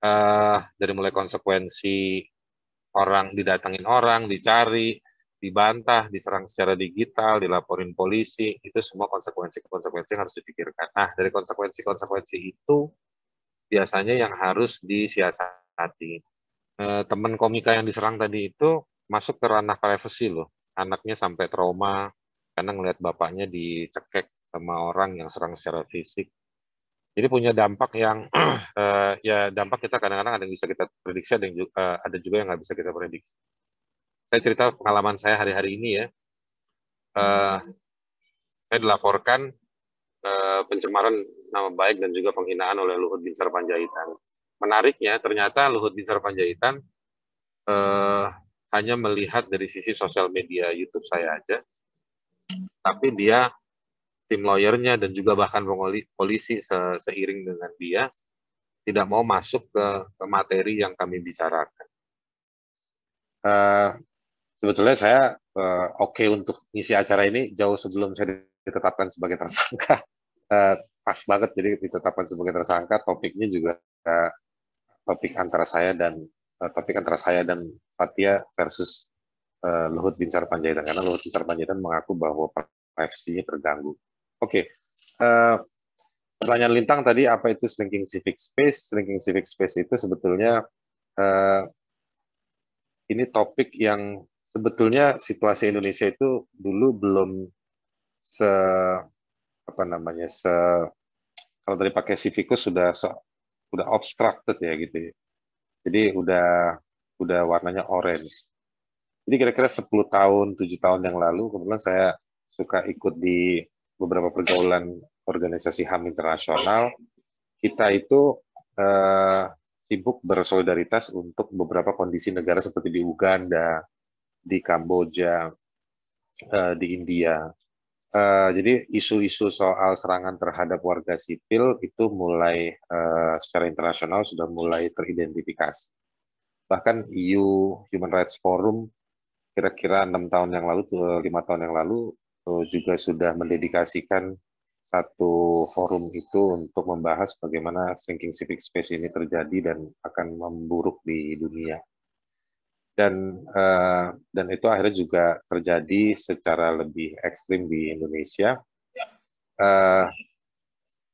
Dari mulai konsekuensi orang didatengin orang, dicari, dibantah, diserang secara digital, dilaporin polisi, itu semua konsekuensi-konsekuensi yang harus dipikirkan. Nah, dari konsekuensi-konsekuensi itu biasanya yang harus disiasati. Teman komika yang diserang tadi itu masuk ke ranah privacy loh. Anaknya sampai trauma karena ngelihat bapaknya dicekek sama orang yang serang secara fisik. Jadi punya dampak yang ya dampak kita kadang-kadang ada yang bisa kita prediksi, ada juga yang nggak bisa kita prediksi. Saya cerita pengalaman saya hari-hari ini ya. Eh, saya dilaporkan pencemaran nama baik dan juga penghinaan oleh Luhut Binsar Panjaitan. Menariknya, ternyata Luhut Binsar Panjaitan eh, hanya melihat dari sisi sosial media YouTube saya aja, tapi dia tim lawyernya dan juga bahkan polisi seiring dengan dia tidak mau masuk ke materi yang kami bicarakan. Uh, Sebetulnya saya oke untuk ngisi acara ini jauh sebelum saya ditetapkan sebagai tersangka. Pas banget jadi ditetapkan sebagai tersangka. Topiknya juga topik antara saya dan Fathia versus Luhut Binsar Panjaitan, karena Luhut Binsar Panjaitan mengaku bahwa privasinya terganggu. Oke, pertanyaan Lintang tadi, apa itu shrinking civic space? Shrinking civic space itu sebetulnya ini topik yang sebetulnya situasi Indonesia itu dulu belum se apa namanya kalau tadi pakai civicus sudah obstructed ya gitu ya. Jadi udah warnanya orange. Jadi kira-kira 10 tahun, 7 tahun yang lalu, kebetulan saya suka ikut di beberapa pergaulan organisasi HAM internasional. Kita itu sibuk bersolidaritas untuk beberapa kondisi negara seperti di Uganda, di Kamboja, di India. Jadi isu-isu soal serangan terhadap warga sipil itu mulai secara internasional sudah mulai teridentifikasi. Bahkan EU Human Rights Forum kira-kira 6 tahun yang lalu, 5 tahun yang lalu juga sudah mendedikasikan satu forum itu untuk membahas bagaimana shrinking civic space ini terjadi dan akan memburuk di dunia. Dan itu akhirnya juga terjadi secara lebih ekstrim di Indonesia.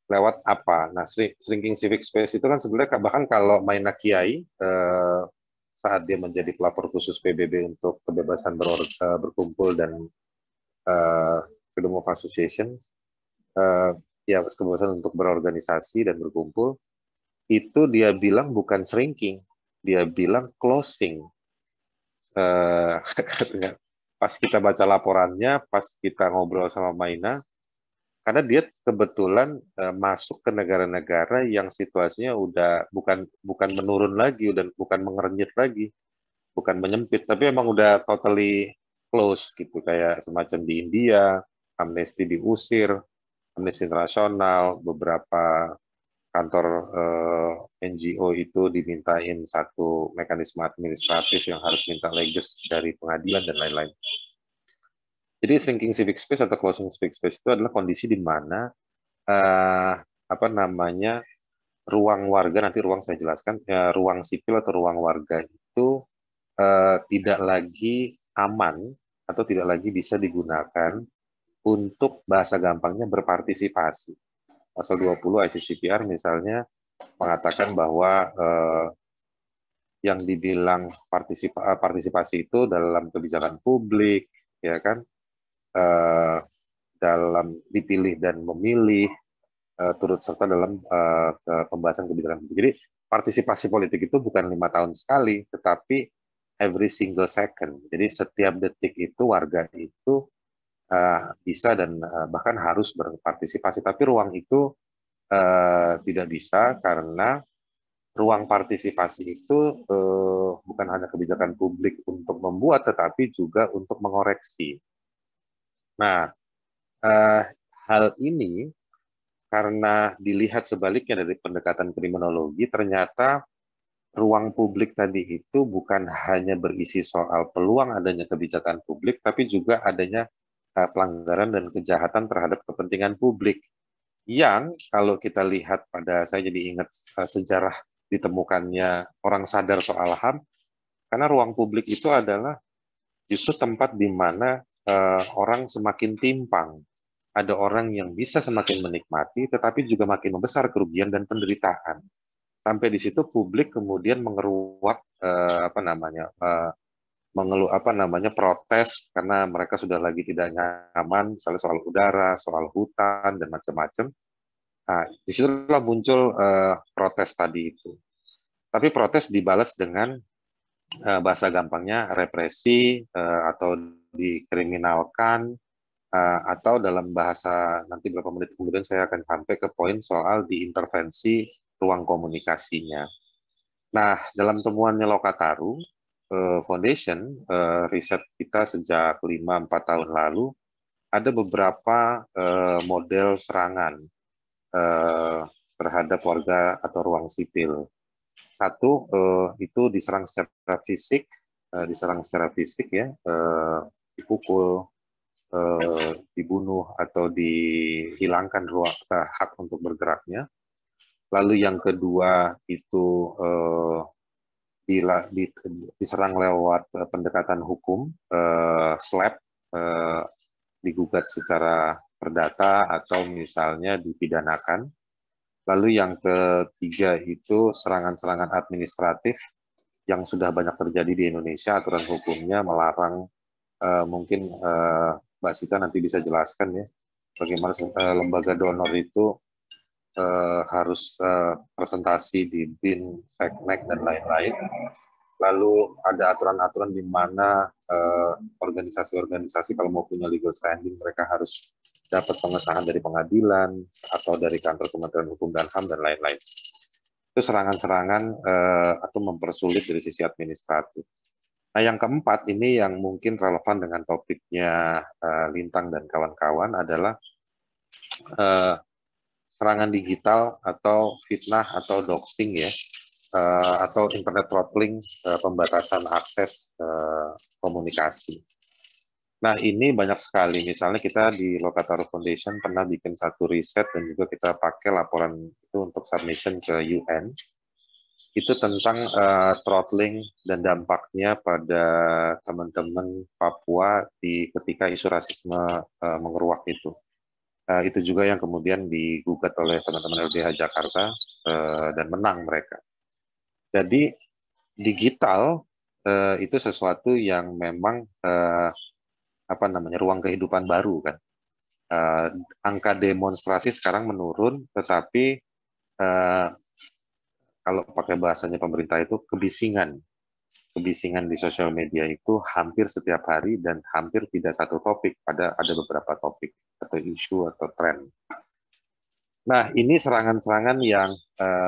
Lewat apa? Nah, shrinking civic space itu kan sebenarnya bahkan kalau Maina Kiai saat dia menjadi pelapor khusus PBB untuk kebebasan berkumpul dan freedom of association, ya kebebasan untuk berorganisasi dan berkumpul, itu dia bilang bukan shrinking, dia bilang closing. Pas kita baca laporannya, pas kita ngobrol sama Maina, karena dia kebetulan masuk ke negara-negara yang situasinya udah bukan menurun lagi, udah bukan mengerenyit lagi, bukan menyempit, tapi emang udah totally close gitu, kayak semacam di India, Amnesty diusir, Amnesty Internasional, beberapa kantor NGO itu dimintain satu mekanisme administratif yang harus minta leges dari pengadilan dan lain-lain. Jadi shrinking civic space atau closing civic space itu adalah kondisi di mana ruang warga, nanti ruang saya jelaskan, ruang sipil atau ruang warga itu tidak lagi aman atau tidak lagi bisa digunakan untuk bahasa gampangnya berpartisipasi. Pasal 20 ICCPR misalnya mengatakan bahwa yang dibilang partisipasi itu dalam kebijakan publik, ya kan, dalam dipilih dan memilih, turut serta dalam pembahasan kebijakan publik. Jadi partisipasi politik itu bukan 5 tahun sekali, tetapi every single second. Jadi setiap detik itu warga itu bisa dan bahkan harus berpartisipasi. Tapi ruang itu tidak bisa karena ruang partisipasi itu bukan hanya kebijakan publik untuk membuat, tetapi juga untuk mengoreksi. Nah, hal ini karena dilihat sebaliknya dari pendekatan kriminologi, ternyata ruang publik tadi itu bukan hanya berisi soal peluang adanya kebijakan publik, tapi juga adanya pelanggaran dan kejahatan terhadap kepentingan publik. Yang kalau kita lihat saya jadi ingat sejarah ditemukannya orang sadar soal HAM, karena ruang publik itu adalah justru tempat di mana orang semakin timpang. Ada orang yang bisa semakin menikmati, tetapi juga makin membesar kerugian dan penderitaan. Sampai di situ publik kemudian mengeruak mengeluh protes karena mereka sudah lagi tidak nyaman, misalnya soal udara, soal hutan dan macam-macam. Nah, disitulah muncul protes tadi itu. Tapi protes dibalas dengan bahasa gampangnya represi atau dikriminalkan, atau dalam bahasa nanti beberapa menit kemudian saya akan sampai ke poin soal diintervensi ruang komunikasinya. Nah, dalam temuannya Lokataru Foundation, riset kita sejak 5-4 tahun lalu, ada beberapa model serangan terhadap warga atau ruang sipil. Satu, itu diserang secara fisik ya, dipukul, dibunuh atau dihilangkan hak untuk bergeraknya. Lalu yang kedua itu diserang lewat pendekatan hukum, SLAPP, digugat secara perdata atau misalnya dipidanakan. Lalu yang ketiga itu serangan-serangan administratif yang sudah banyak terjadi di Indonesia. Aturan hukumnya melarang, mungkin Mbak Sita nanti bisa jelaskan ya, bagaimana lembaga donor itu harus presentasi di BIN, Seknek, dan lain-lain. Lalu ada aturan-aturan di mana organisasi-organisasi kalau mau punya legal standing, mereka harus dapat pengesahan dari pengadilan atau dari kantor Kementerian Hukum dan HAM dan lain-lain. Itu serangan-serangan atau mempersulit dari sisi administratif. Nah, yang keempat ini yang mungkin relevan dengan topiknya Lintang dan kawan-kawan adalah serangan digital atau fitnah atau doxing ya, atau internet throttling, pembatasan akses komunikasi. Nah, ini banyak sekali. Misalnya kita di Lokataru Foundation pernah bikin satu riset dan juga kita pakai laporan itu untuk submission ke UN. Itu tentang throttling dan dampaknya pada teman-teman Papua ketika isu rasisme mengeruak itu. Itu juga yang kemudian digugat oleh teman-teman LBH Jakarta dan menang mereka. Jadi digital itu sesuatu yang memang ruang kehidupan baru kan. Angka demonstrasi sekarang menurun, tetapi kalau pakai bahasanya pemerintah itu kebisingan di sosial media itu hampir setiap hari dan hampir tidak satu topik, ada beberapa topik atau isu atau tren. Nah, ini serangan-serangan yang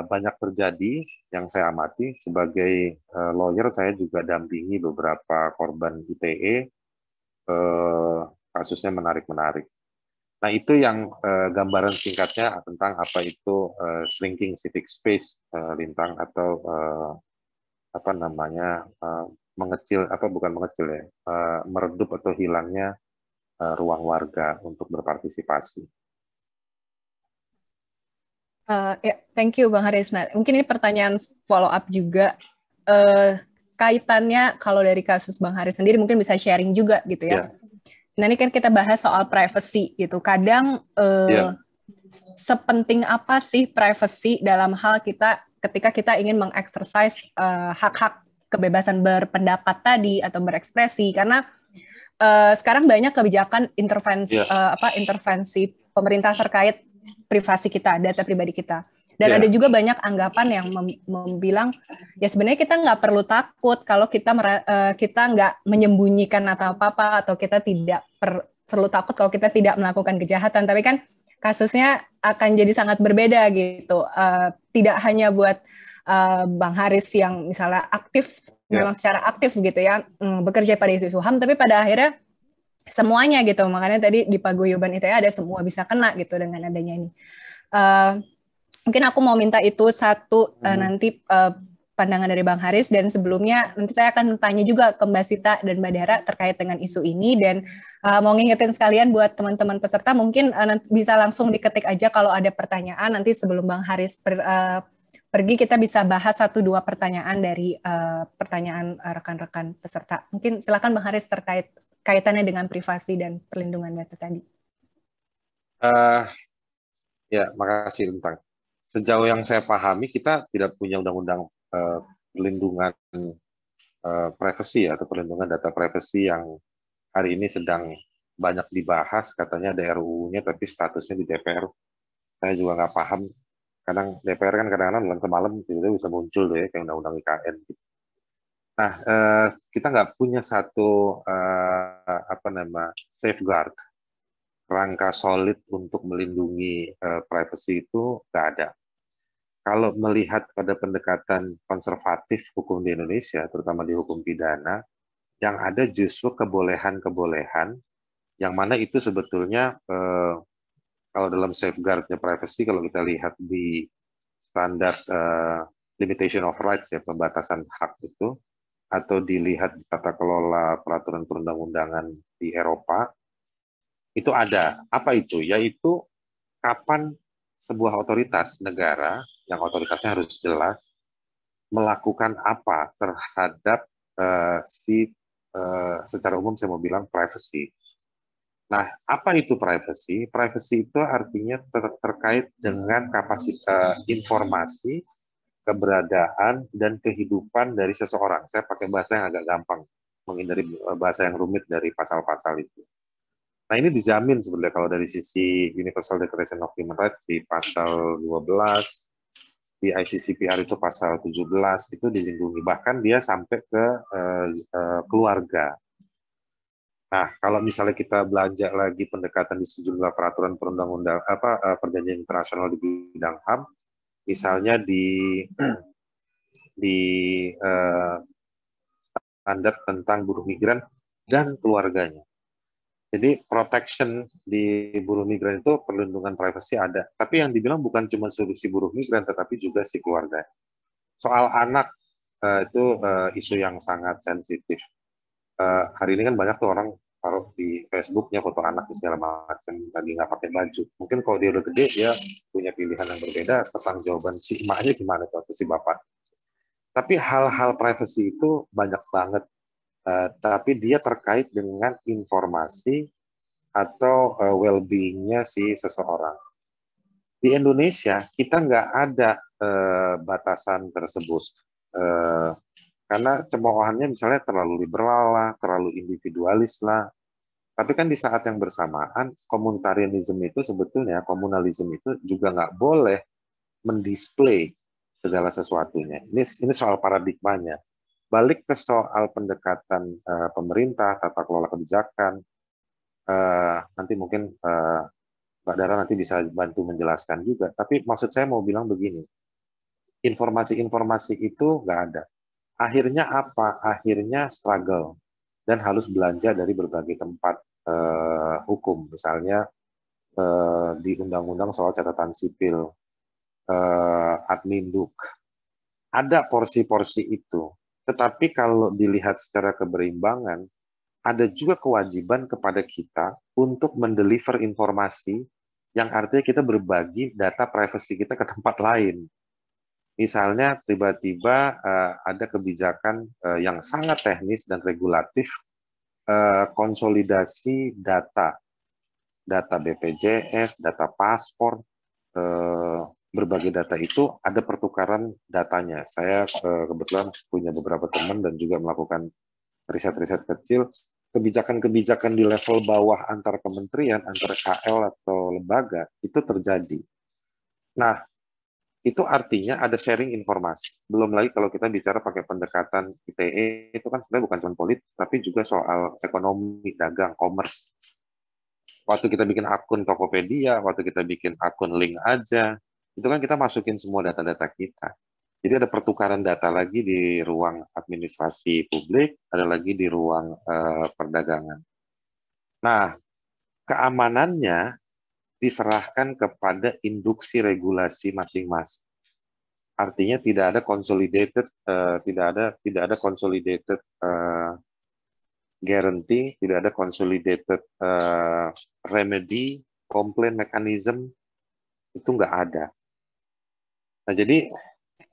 banyak terjadi yang saya amati sebagai lawyer. Saya juga dampingi beberapa korban ITE, kasusnya menarik-menarik. Nah, itu yang gambaran singkatnya tentang apa itu shrinking civic space, Lintang, atau meredup atau hilangnya ruang warga untuk berpartisipasi. Thank you Bang Haris. Nah, mungkin ini pertanyaan follow up juga, kaitannya kalau dari kasus Bang Haris sendiri mungkin bisa sharing juga gitu ya. Nah, ini kan kita bahas soal privacy gitu. Kadang sepenting apa sih privacy dalam hal ketika kita ingin mengeksersis hak-hak kebebasan berpendapat tadi atau berekspresi, karena sekarang banyak kebijakan intervensi pemerintah terkait privasi kita, data pribadi kita. Dan ada juga banyak anggapan yang bilang ya sebenarnya kita nggak perlu takut kalau kita nggak menyembunyikan atau apa-apa, atau kita tidak perlu takut kalau kita tidak melakukan kejahatan. Tapi kan kasusnya akan jadi sangat berbeda gitu. Tidak hanya buat Bang Haris yang misalnya aktif, memang secara aktif gitu ya, bekerja pada isu HAM, tapi pada akhirnya semuanya gitu. Makanya tadi di paguyuban ITE ada semua bisa kena gitu dengan adanya ini. Mungkin aku mau minta itu satu nanti pandangan dari Bang Haris, dan sebelumnya nanti saya akan tanya juga ke Mbak Sita dan Mbak Dara terkait dengan isu ini, dan mau ngingetin sekalian buat teman-teman peserta mungkin nanti bisa langsung diketik aja kalau ada pertanyaan nanti sebelum Bang Haris pergi kita bisa bahas 1-2 pertanyaan dari pertanyaan rekan-rekan peserta. Mungkin silakan Bang Haris terkait kaitannya dengan privasi dan perlindungan data tadi. Ya, makasih Lintang. Sejauh yang saya pahami, kita tidak punya undang-undang perlindungan privacy atau perlindungan data privacy yang hari ini sedang banyak dibahas. Katanya ada RUU-nya, tapi statusnya di DPR. Saya juga nggak paham. Kadang DPR kan kadang-kadang dalam semalam tiba-tiba bisa muncul deh kayak undang-undang IKN. Nah, kita nggak punya satu safeguard, rangka solid untuk melindungi privacy itu nggak ada. Kalau melihat pada pendekatan konservatif hukum di Indonesia, terutama di hukum pidana, yang ada justru kebolehan-kebolehan, yang mana itu sebetulnya kalau dalam safeguard-nya privacy, kalau kita lihat di standar limitation of rights, ya, pembatasan hak itu, atau dilihat di tata kelola peraturan perundang-undangan di Eropa, itu ada. Apa itu? Yaitu kapan sebuah otoritas negara, yang otoritasnya harus jelas, melakukan apa terhadap secara umum saya mau bilang privacy. Nah, apa itu privacy? Privacy itu artinya terkait dengan kapasitas informasi, keberadaan, dan kehidupan dari seseorang. Saya pakai bahasa yang agak gampang, menghindari bahasa yang rumit dari pasal-pasal itu. Nah, ini dijamin sebenarnya kalau dari sisi Universal Declaration of Human Rights di pasal 12, di ICCPR itu pasal 17, itu dilindungi. Bahkan dia sampai ke keluarga. Nah, kalau misalnya kita belanja lagi pendekatan di sejumlah peraturan perundang-undang perjanjian internasional di bidang HAM, misalnya di standar tentang buruh migran dan keluarganya. Jadi protection di buruh migran itu perlindungan privasi ada. Tapi yang dibilang bukan cuma si buruh migran, tetapi juga si keluarga. Soal anak itu isu yang sangat sensitif. Hari ini kan banyak tuh orang taruh di Facebooknya foto anak segala macam lagi nggak pakai baju. Mungkin kalau dia udah gede dia punya pilihan yang berbeda tentang jawaban si emaknya gimana tuh atau si bapak. Tapi hal-hal privacy itu banyak banget. Tapi dia terkait dengan informasi atau well-being-nya si seseorang. Di Indonesia kita nggak ada batasan tersebut. Karena cemoohannya misalnya terlalu liberal lah, terlalu individualis lah. Tapi kan di saat yang bersamaan, komunitarianisme itu sebetulnya, komunalisme itu juga nggak boleh mendisplay segala sesuatunya. Ini soal paradigmanya. Balik ke soal pendekatan pemerintah, tata kelola kebijakan, nanti mungkin Mbak Dara nanti bisa bantu menjelaskan juga. Tapi maksud saya mau bilang begini, informasi-informasi itu nggak ada. Akhirnya apa? Akhirnya struggle dan harus belanja dari berbagai tempat hukum, misalnya di undang-undang soal catatan sipil, adminduk, ada porsi-porsi itu. Tetapi kalau dilihat secara keberimbangan, ada juga kewajiban kepada kita untuk mendeliver informasi yang artinya kita berbagi data privasi kita ke tempat lain. Misalnya tiba-tiba ada kebijakan yang sangat teknis dan regulatif, konsolidasi data BPJS, data paspor, berbagai data itu ada pertukaran datanya. Saya kebetulan punya beberapa teman dan juga melakukan riset-riset kecil, kebijakan-kebijakan di level bawah antar kementerian, antar KL atau lembaga, itu terjadi. Nah, itu artinya ada sharing informasi. Belum lagi kalau kita bicara pakai pendekatan ITE, itu kan sebenarnya bukan cuma politik, tapi juga soal ekonomi, dagang, commerce. Waktu kita bikin akun Tokopedia, waktu kita bikin akun link aja, itu kan kita masukin semua data-data kita. Jadi ada pertukaran data lagi di ruang administrasi publik, ada lagi di ruang perdagangan. Nah, keamanannya diserahkan kepada induksi regulasi masing-masing. Artinya tidak ada consolidated, tidak ada consolidated guarantee, tidak ada consolidated remedy, complaint mechanism, itu nggak ada. Nah, jadi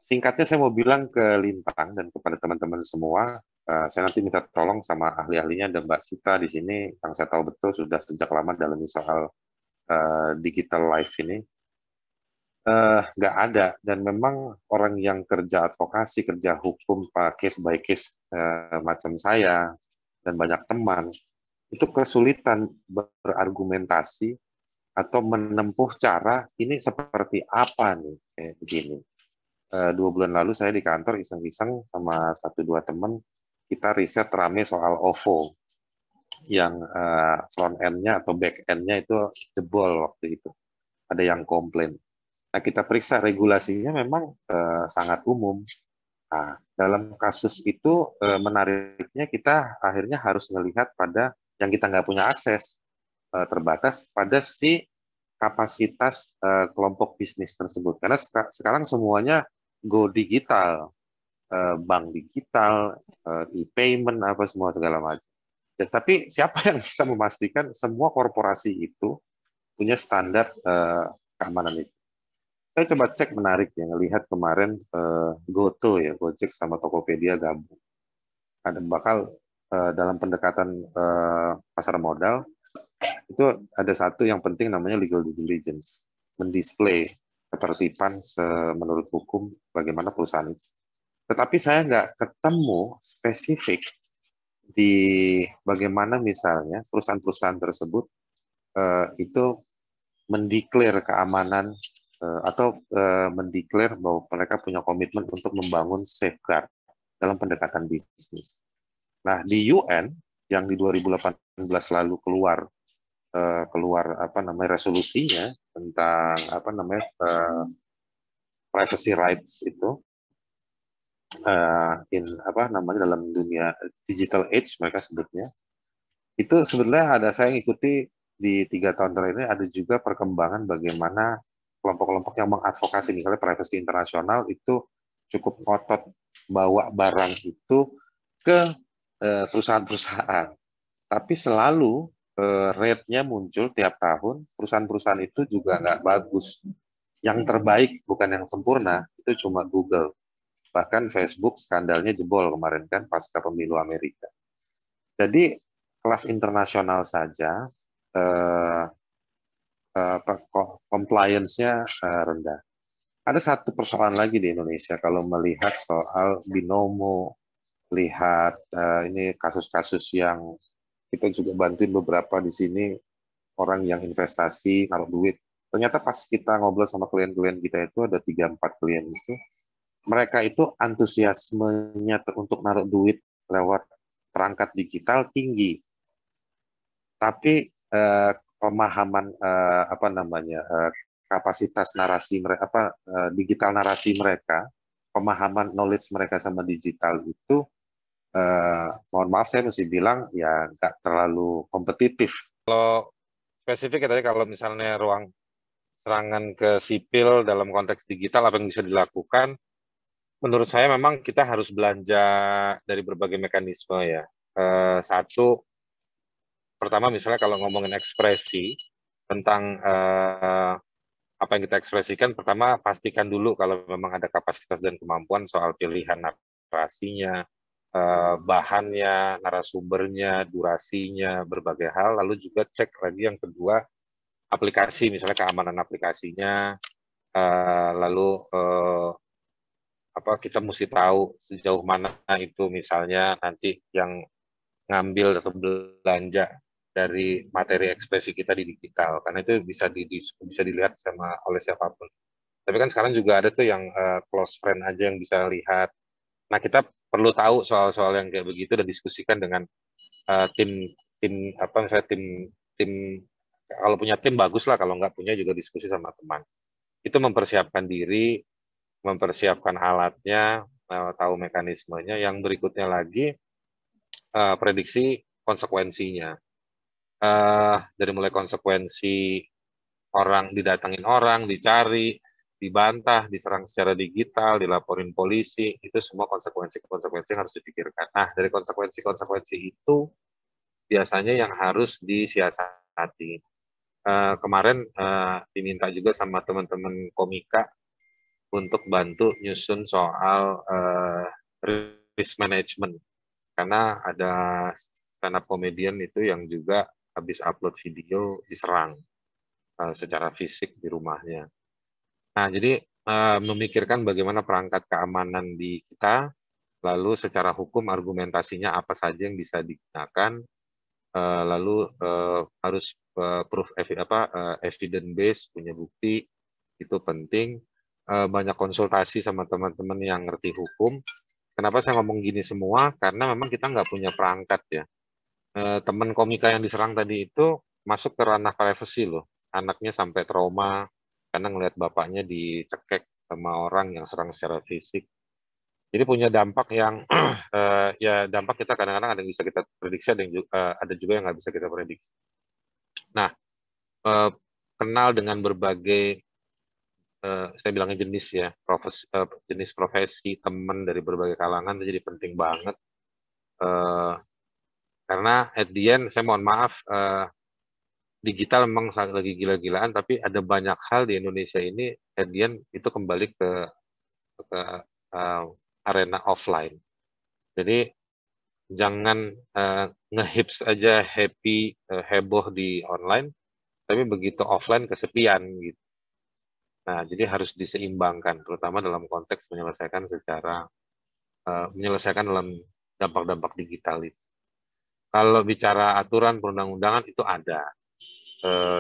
Singkatnya saya mau bilang ke Lintang dan kepada teman-teman semua, saya nanti minta tolong sama ahli-ahlinya, ada Mbak Sita di sini yang saya tahu betul sudah sejak lama dalam soal digital life ini. Nggak ada, dan memang orang yang kerja advokasi, kerja hukum, case by case macam saya dan banyak teman, itu kesulitan berargumentasi atau menempuh cara ini seperti apa nih, kayak begini. 2 bulan lalu saya di kantor iseng-iseng sama 1-2 teman, kita riset rame soal OVO, yang front end-nya atau back end-nya itu jebol waktu itu. Ada yang komplain. Nah, kita periksa regulasinya memang sangat umum. Nah, dalam kasus itu menariknya kita akhirnya harus melihat pada yang kita nggak punya akses, terbatas pada si kapasitas kelompok bisnis tersebut. Karena sekarang semuanya go digital, bank digital, e-payment, apa semua segala macam. Ya, tapi siapa yang bisa memastikan semua korporasi itu punya standar keamanan itu? Saya coba cek, menarik ya, ngelihat kemarin Goto ya, Gojek sama Tokopedia gabung. Ada bakal dalam pendekatan pasar modal itu ada satu yang penting namanya legal due diligence, mendisplay ketertiban menurut hukum bagaimana perusahaan itu. Tetapi saya nggak ketemu spesifik di bagaimana misalnya perusahaan-perusahaan tersebut itu mendeklar keamanan atau mendeklar bahwa mereka punya komitmen untuk membangun safeguard dalam pendekatan bisnis. Nah, di UN yang di 2018 lalu keluar apa namanya resolusinya tentang apa namanya privacy rights itu apa namanya dalam dunia digital age mereka sebutnya, itu sebenarnya ada, saya ngikuti di 3 tahun terakhir ini, ada juga perkembangan bagaimana kelompok-kelompok yang mengadvokasi misalnya privacy internasional itu cukup ngotot bawa barang itu ke perusahaan-perusahaan. Tapi selalu rate-nya muncul tiap tahun, perusahaan-perusahaan itu juga nggak bagus. Yang terbaik, bukan yang sempurna, itu cuma Google. Bahkan Facebook skandalnya jebol kemarin kan pasca pemilu Amerika. Jadi kelas internasional saja compliance-nya rendah. Ada satu persoalan lagi di Indonesia kalau melihat soal binomo, lihat ini kasus-kasus yang kita juga bantuin beberapa di sini, orang yang investasi naruh duit. Ternyata pas kita ngobrol sama klien-klien kita itu ada 3-4 klien itu, mereka itu antusiasmenya untuk naruh duit lewat perangkat digital tinggi, tapi pemahaman apa namanya kapasitas narasi mereka, apa digital narasi mereka, pemahaman knowledge mereka sama digital itu mohon maaf saya mesti bilang ya nggak terlalu kompetitif. Kalau spesifik ya tadi, kalau misalnya ruang serangan ke sipil dalam konteks digital apa yang bisa dilakukan, menurut saya memang kita harus belanja dari berbagai mekanisme ya. Satu, pertama misalnya kalau ngomongin ekspresi tentang apa yang kita ekspresikan, pertama pastikan dulu kalau memang ada kapasitas dan kemampuan soal pilihan narasinya, bahannya, narasumbernya, durasinya, berbagai hal. Lalu juga cek lagi yang kedua, aplikasi, misalnya keamanan aplikasinya, lalu apa kita mesti tahu sejauh mana itu misalnya nanti yang ngambil atau belanja dari materi ekspresi kita di digital, karena itu bisa dilihat sama oleh siapapun. Tapi kan sekarang juga ada tuh yang close friend aja yang bisa lihat. Nah, kita perlu tahu soal-soal yang kayak begitu dan diskusikan dengan tim tim apa misalnya tim kalau punya tim bagus lah, kalau nggak punya juga diskusi sama teman. Itu mempersiapkan diri, mempersiapkan alatnya, tahu mekanismenya. Yang berikutnya lagi prediksi konsekuensinya. Dari mulai konsekuensi orang didatengin orang, dicari, dibantah, diserang secara digital, dilaporin polisi, itu semua konsekuensi-konsekuensi yang harus dipikirkan. Nah, dari konsekuensi-konsekuensi itu biasanya yang harus disiasati. Kemarin diminta juga sama teman-teman komika untuk bantu nyusun soal risk management. Karena ada stand up comedian itu yang juga habis upload video diserang secara fisik di rumahnya. Nah, jadi memikirkan bagaimana perangkat keamanan di kita, lalu secara hukum argumentasinya apa saja yang bisa digunakan, lalu harus proof evidence based, punya bukti, itu penting. Banyak konsultasi sama teman-teman yang ngerti hukum. Kenapa saya ngomong gini semua? Karena memang kita nggak punya perangkat ya. Teman komika yang diserang tadi itu masuk ke ranah privacy loh. Anaknya sampai trauma karena ngelihat bapaknya dicekek sama orang yang serang secara fisik. Jadi punya dampak yang ya dampak kita kadang-kadang ada yang bisa kita prediksi, ada juga yang nggak bisa kita prediksi. Nah, kenal dengan berbagai saya bilangnya jenis ya, jenis profesi, teman dari berbagai kalangan itu jadi penting banget. Karena at the end, saya mohon maaf, digital memang lagi gila-gilaan, tapi ada banyak hal di Indonesia ini, at the end, itu kembali ke arena offline. Jadi, jangan ngehips aja happy, heboh di online, tapi begitu offline kesepian gitu. Nah, jadi harus diseimbangkan, terutama dalam konteks menyelesaikan dalam dampak-dampak digital itu. Kalau bicara aturan perundang-undangan itu ada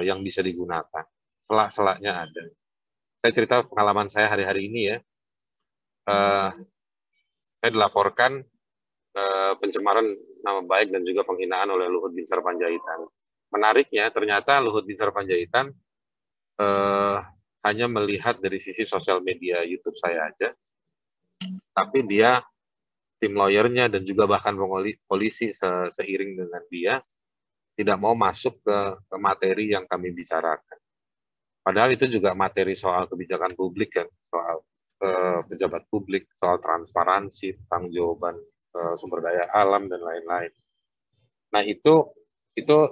yang bisa digunakan. Selak-selaknya ada. Saya cerita pengalaman saya hari-hari ini ya. Saya dilaporkan pencemaran nama baik dan juga penghinaan oleh Luhut Binsar Panjaitan. Menariknya, ternyata Luhut Binsar Panjaitan hanya melihat dari sisi sosial media YouTube saya aja, tapi dia tim lawyernya dan juga bahkan polisi seiring dengan dia tidak mau masuk ke materi yang kami bicarakan. Padahal itu juga materi soal kebijakan publik kan, soal pejabat publik, soal transparansi, tanggung-jawaban sumber daya alam dan lain-lain. Nah itu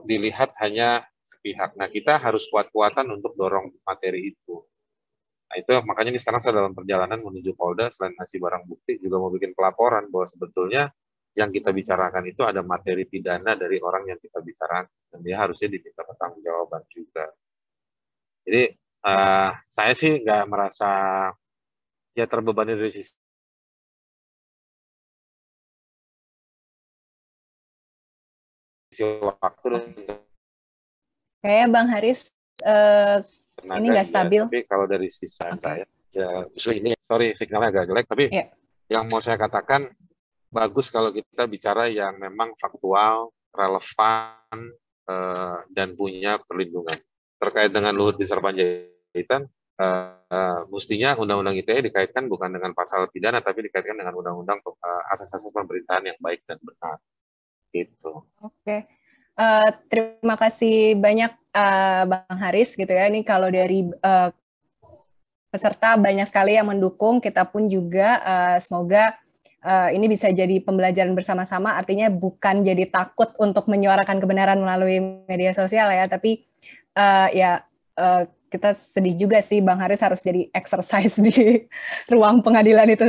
dilihat hanya sepihak. Nah kita harus kuat-kuatan untuk dorong materi itu. Nah itu makanya ini sekarang saya dalam perjalanan menuju Polda, selain ngasih barang bukti juga mau bikin pelaporan bahwa sebetulnya yang kita bicarakan itu ada materi pidana dari orang yang kita bicarakan dan dia harusnya diminta pertanggungjawaban juga. Jadi saya sih nggak merasa ya terbebani dari sisi waktu dan Kayaknya Bang Haris ini nggak stabil. Ya, tapi kalau dari sisi saya, ya justru ini, sorry signalnya agak jelek, tapi yang mau saya katakan, bagus kalau kita bicara yang memang faktual, relevan, dan punya perlindungan. Terkait dengan Luhut Binsar Panjaitan, mestinya Undang-Undang ITE dikaitkan bukan dengan pasal pidana, tapi dikaitkan dengan Undang-Undang asas-asas pemerintahan yang baik dan benar. Gitu. Oke. Terima kasih banyak Bang Haris gitu ya. Ini kalau dari peserta banyak sekali yang mendukung, kita pun juga semoga ini bisa jadi pembelajaran bersama-sama, artinya bukan jadi takut untuk menyuarakan kebenaran melalui media sosial ya, tapi kita sedih juga sih Bang Haris harus jadi exercise di ruang pengadilan itu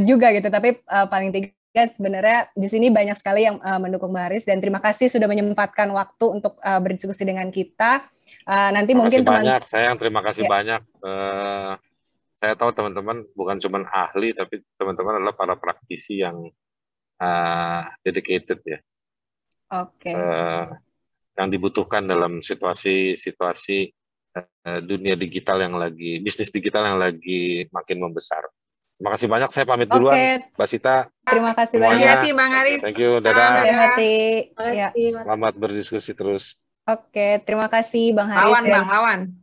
juga gitu, tapi paling tidak sebenarnya di sini banyak sekali yang mendukung Bang Haris, dan terima kasih sudah menyempatkan waktu untuk berdiskusi dengan kita. Nanti terima mungkin banyak, sayang, terima kasih banyak. Saya tahu teman-teman bukan cuma ahli, tapi teman-teman adalah para praktisi yang dedicated ya. Oke. Yang dibutuhkan dalam situasi dunia digital yang lagi, bisnis digital yang lagi makin membesar. Terima kasih banyak, saya pamit duluan, Mbak Sita. Terima kasih semuanya. banyak. Hati Bang Haris. Thank you, dadah. Ya. Selamat berdiskusi terus. Oke, terima kasih Bang Haris. Lawan.